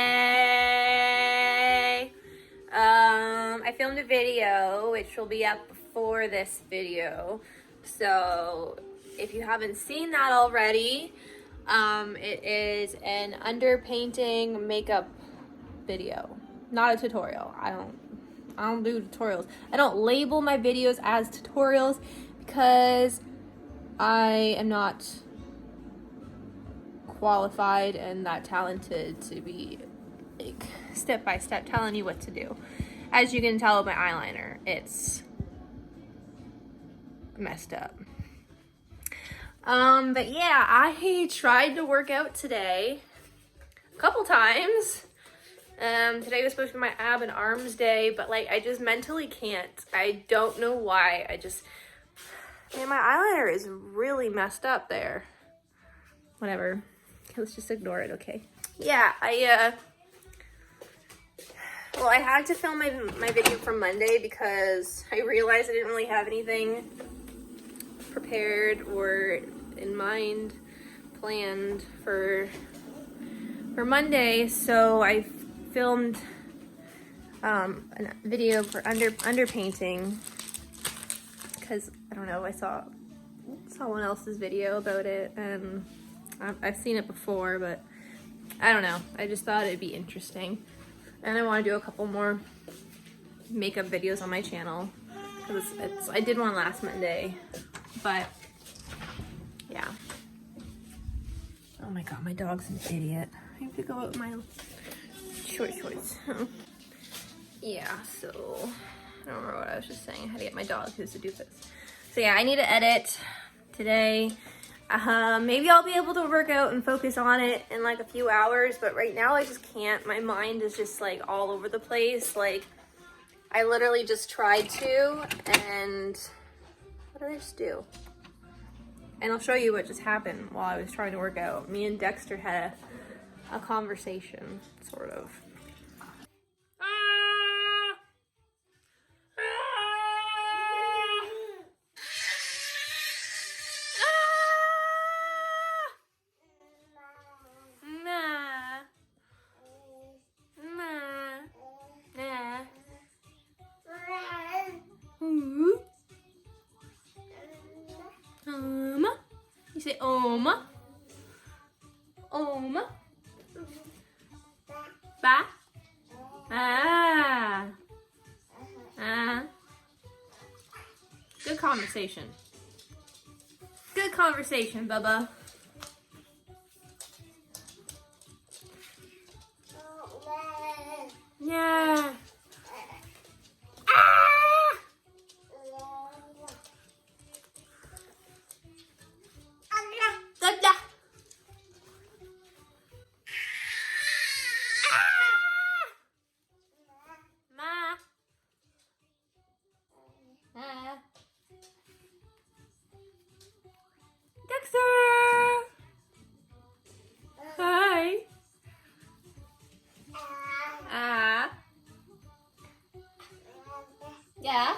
Hey! I filmed a video which will be up before this video. So if you haven't seen that already, it is an underpainting makeup video. Not a tutorial. I don't do tutorials. I don't label my videos as tutorials because I am not qualified and that talented to be like step by step telling you what to do. As you can tell with my eyeliner, it's messed up. But yeah, I tried to work out today a couple times. Today was supposed to be my ab and arms day, but like I just mentally can't. I don't know why. Man, my eyeliner is really messed up there. Whatever. Let's just ignore it, okay? Yeah, I had to film my video from Monday because I realized I didn't really have anything prepared or in mind planned for Monday, so I filmed a video for underpainting because I don't know, I saw someone else's video about it and I've seen it before, but I don't know, I just thought it'd be interesting and I want to do a couple more makeup videos on my channel because I did one last Monday, but yeah. Oh my god, my dog's an idiot. I have to go out with my short shorts. Yeah, so I don't remember what I was just saying. I had to get my dog who's a doofus. So yeah, I need to edit today. Maybe I'll be able to work out and focus on it in like a few hours, but right now I just can't. My mind is just like all over the place. Like I literally just tried to, and what did I just do? And I'll show you what just happened while I was trying to work out. Me and Dexter had a conversation, sort of. You say Oma. Oma. Ba. Ah. Ah. Good conversation. Good conversation, Bubba. Yeah. Dexter! Hi! Yeah?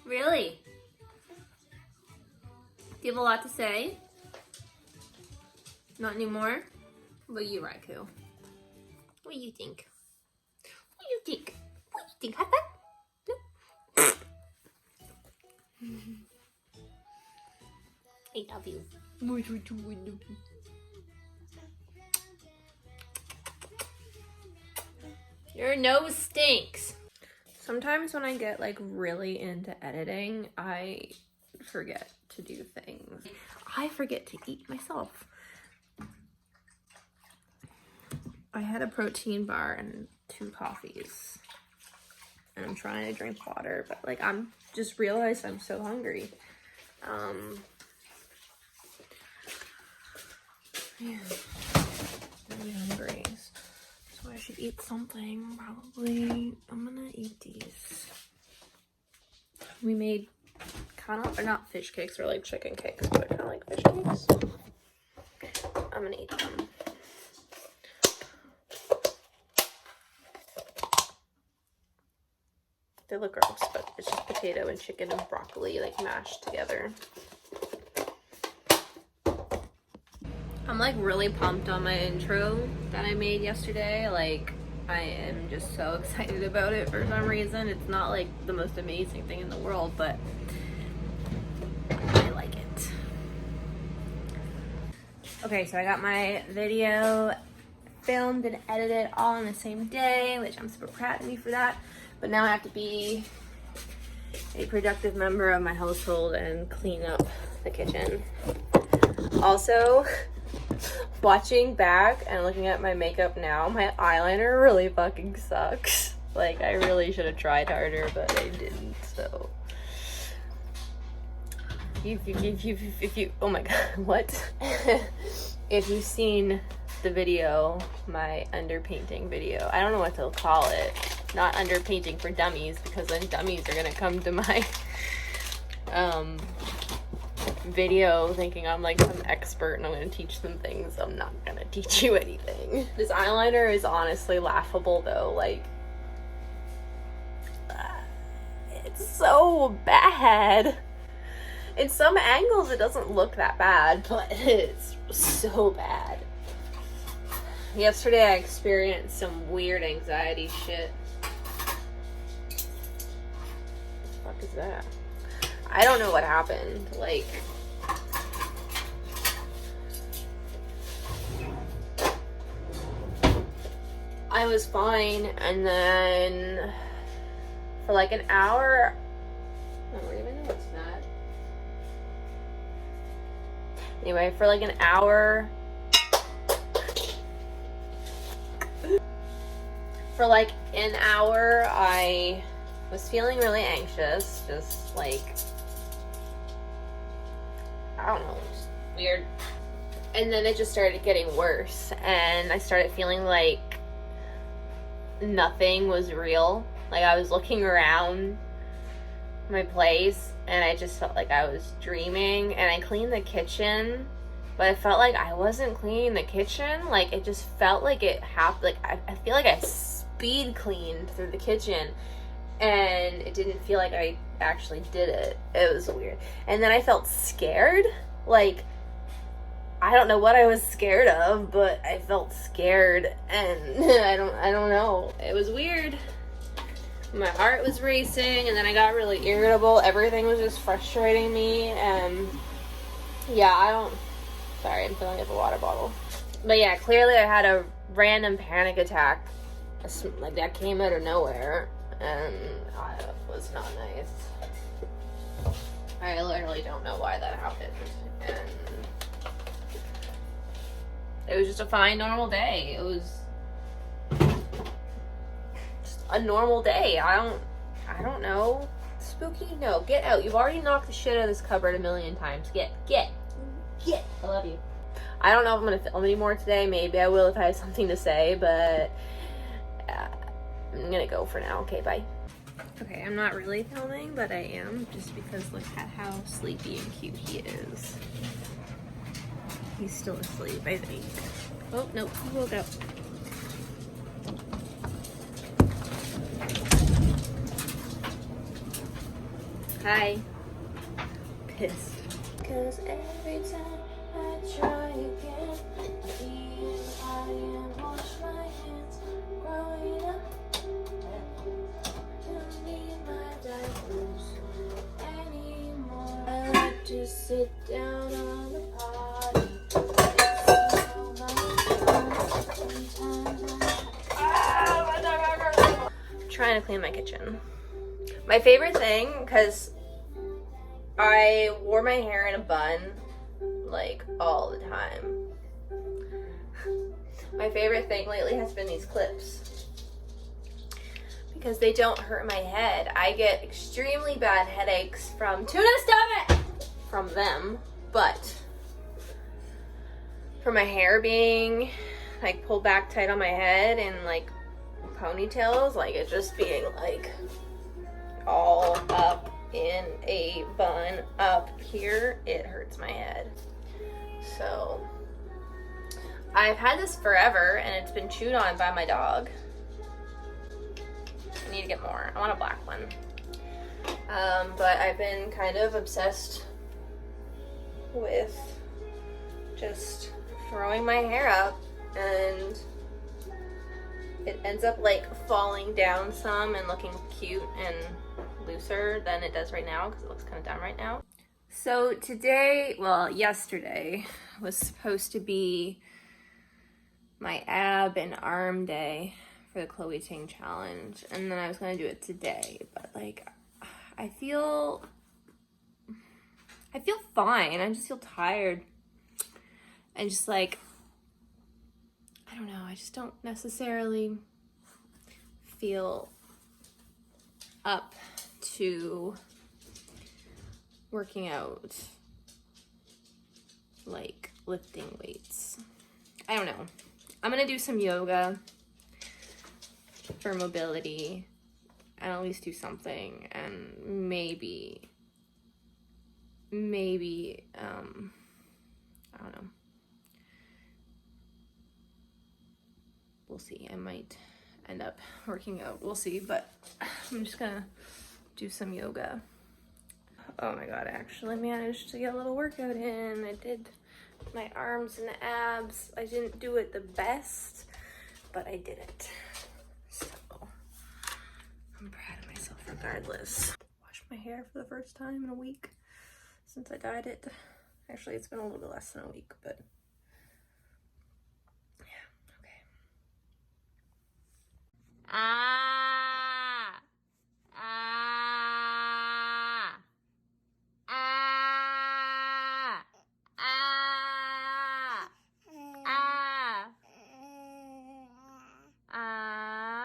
Really? Do you have a lot to say? Not anymore? What do you, Raikou? What do you think? What do you think? What do you think? High five? I love you. Your nose stinks. Sometimes when I get like really into editing, I forget to do things. I forget to eat myself. I had a protein bar and 2 coffees. And I'm trying to drink water, but like I'm just realized I'm so hungry. Yeah, really hungry. So I should eat something, probably. I'm gonna eat these. We made kind of, or not fish cakes, or like chicken cakes, but kind of like fish cakes. I'm gonna eat them. They look gross, but it's just potato and chicken and broccoli like mashed together. I'm like really pumped on my intro that I made yesterday. Like, I am just so excited about it for some reason. It's not like the most amazing thing in the world, but I like it. Okay, so I got my video filmed and edited all on the same day, which I'm super proud of me for that. But now I have to be a productive member of my household and clean up the kitchen. Also, watching back and looking at my makeup now, my eyeliner really fucking sucks. Like, I really should have tried harder, but I didn't, so. If you, oh my god, what? If you've seen the video, my underpainting video, I don't know what to call it. Not underpainting for dummies, because then dummies are gonna come to my video thinking I'm like some expert and I'm gonna teach them things. I'm not gonna teach you anything. This eyeliner is honestly laughable though. Like, it's so bad. In some angles it doesn't look that bad, but it's so bad. Yesterday I experienced some weird anxiety shit. What the fuck is that? I don't know what happened. Like, I was fine, and then for like an hour, I don't even know what's that. Anyway, for like an hour, I was feeling really anxious, just like, I don't know, just weird. And then it just started getting worse, and I started feeling like nothing was real. Like, I was looking around my place and I just felt like I was dreaming, and I cleaned the kitchen, but I felt like I wasn't cleaning the kitchen. Like, it just felt like it happened. Like, I feel like I speed cleaned through the kitchen, and it didn't feel like I actually did it. It was weird. And then I felt scared. Like, I don't know what I was scared of, but I felt scared, and I don't know. It was weird. My heart was racing, and then I got really irritable. Everything was just frustrating me, and yeah, sorry, I'm filling up a water bottle. But yeah, clearly I had a random panic attack, like, that came out of nowhere, and it was not nice. I literally don't know why that happened, and it was just a fine, normal day. It was just a normal day. I don't know. Spooky? No, get out. You've already knocked the shit out of this cupboard a million times. Get. I love you. I don't know if I'm gonna film anymore today. Maybe I will if I have something to say, but I'm gonna go for now. Okay, bye. Okay, I'm not really filming, but I am, just because look at how sleepy and cute he is. He's still asleep, I think. Oh, no, he woke up. Hi. Pissed. Cause every time I try again, I feel I am wash my hands. Growing up, don't need my diapers anymore. I like to sit down on the pot. Trying to clean my kitchen. My favorite thing, because I wore my hair in a bun like all the time. My favorite thing lately has been these clips, because they don't hurt my head. I get extremely bad headaches from from them, but for my hair being like pulled back tight on my head and like ponytails, like it just being like all up in a bun up here, it hurts my head. So I've had this forever, and it's been chewed on by my dog. I need to get more. I want a black one. But I've been kind of obsessed with just throwing my hair up, and it ends up like falling down some and looking cute and looser than it does right now because it looks kind of down right now. So today, well, yesterday was supposed to be my ab and arm day for the Chloe Ting challenge, and then I was gonna do it today, but like I feel fine. I just feel tired and just like, I don't know, I just don't necessarily feel up to working out, like lifting weights. I don't know. I'm gonna do some yoga for mobility and at least do something, and maybe I don't know. We'll see. I might end up working out. We'll see, but I'm just gonna do some yoga. Oh my god, I actually managed to get a little workout in. I did my arms and abs. I didn't do it the best, but I did it. So I'm proud of myself regardless. Washed my hair for the first time in a week since I dyed it. Actually, it's been a little bit less than a week, but yeah, okay. Ah! Ah! Ah! Ah! Ah! Ah!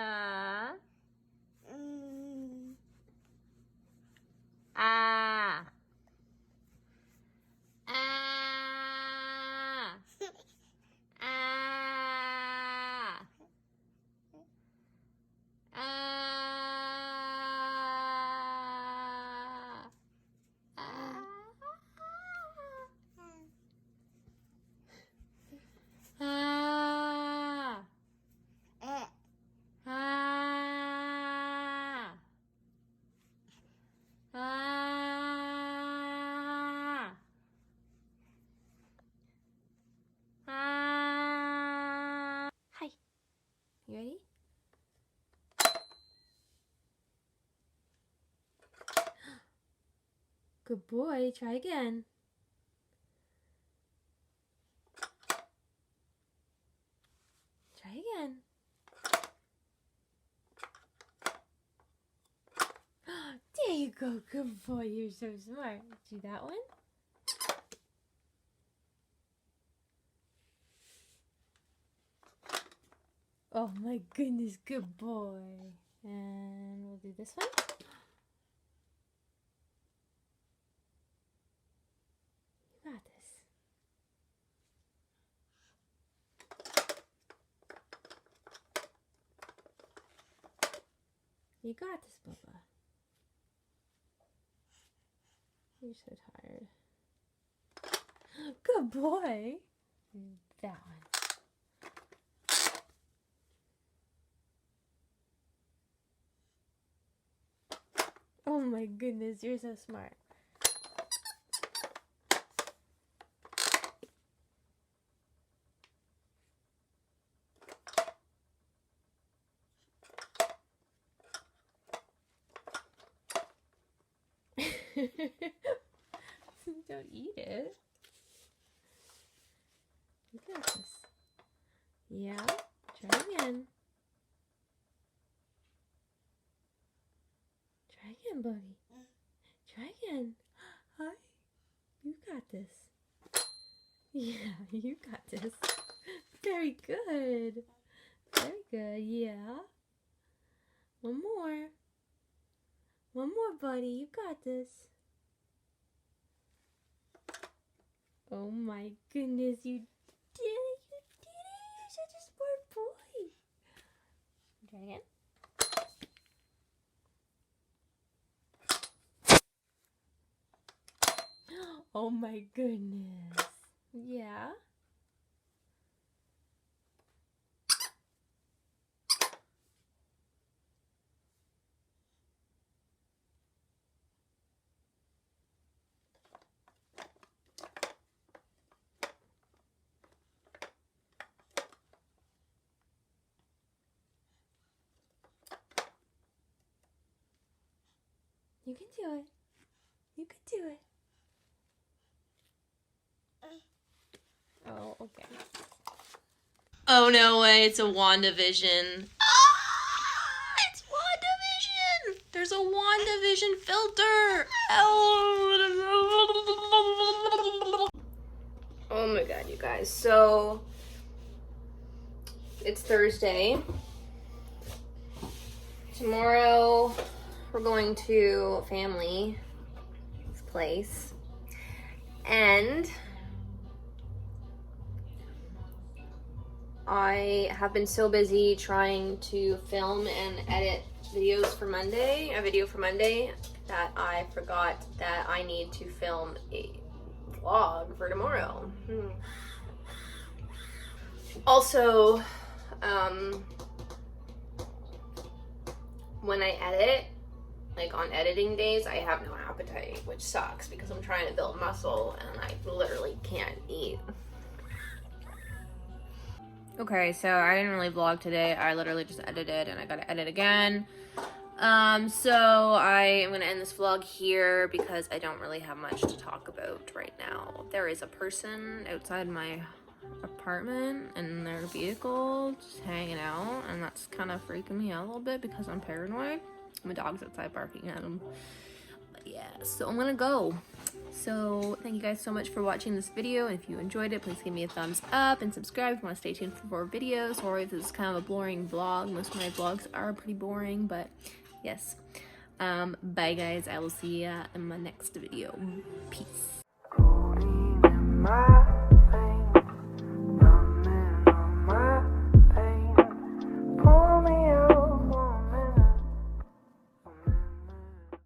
Ah! Ah! Ah! Hi, you ready? Good boy, try again. Try again. There you go, good boy, you're so smart. Do that one. Oh my goodness, good boy. And we'll do this one. You got this. You got this, Bubba. You're so tired. Good boy. That one. Oh my goodness, you're so smart. Don't eat it. You got this. Yeah, try again. Try again, Bubby. Try again. Hi. You got this. Yeah, you got this. Very good. Very good. Yeah. One more. One more, buddy. You got this. Oh my goodness, you did it. You did it. You're such a smart boy. Try again. Oh my goodness. Yeah. You can do it. You can do it. Oh, okay. Oh, no way. It's a WandaVision. Ah! It's WandaVision! There's a WandaVision filter! Oh my god, you guys. So, it's Thursday. Tomorrow, we're going to family's place. And I have been so busy trying to film and edit videos for Monday, a video for Monday, that I forgot that I need to film a vlog for tomorrow. Also, when I edit, like on editing days, I have no appetite, which sucks because I'm trying to build muscle and I literally can't eat. Okay, so I didn't really vlog today. I literally just edited and I gotta edit again. So I am gonna end this vlog here because I don't really have much to talk about right now. There is a person outside my apartment in their vehicle just hanging out, and that's kind of freaking me out a little bit because I'm paranoid. My dog's outside barking at him. But yeah, so I'm gonna go. So thank you guys so much for watching this video. If you enjoyed it, please give me a thumbs up and subscribe if you want to stay tuned for more videos. Sorry if this is kind of a boring vlog. Most of my vlogs are pretty boring, but yes. Bye guys. I will see ya in my next video. Peace.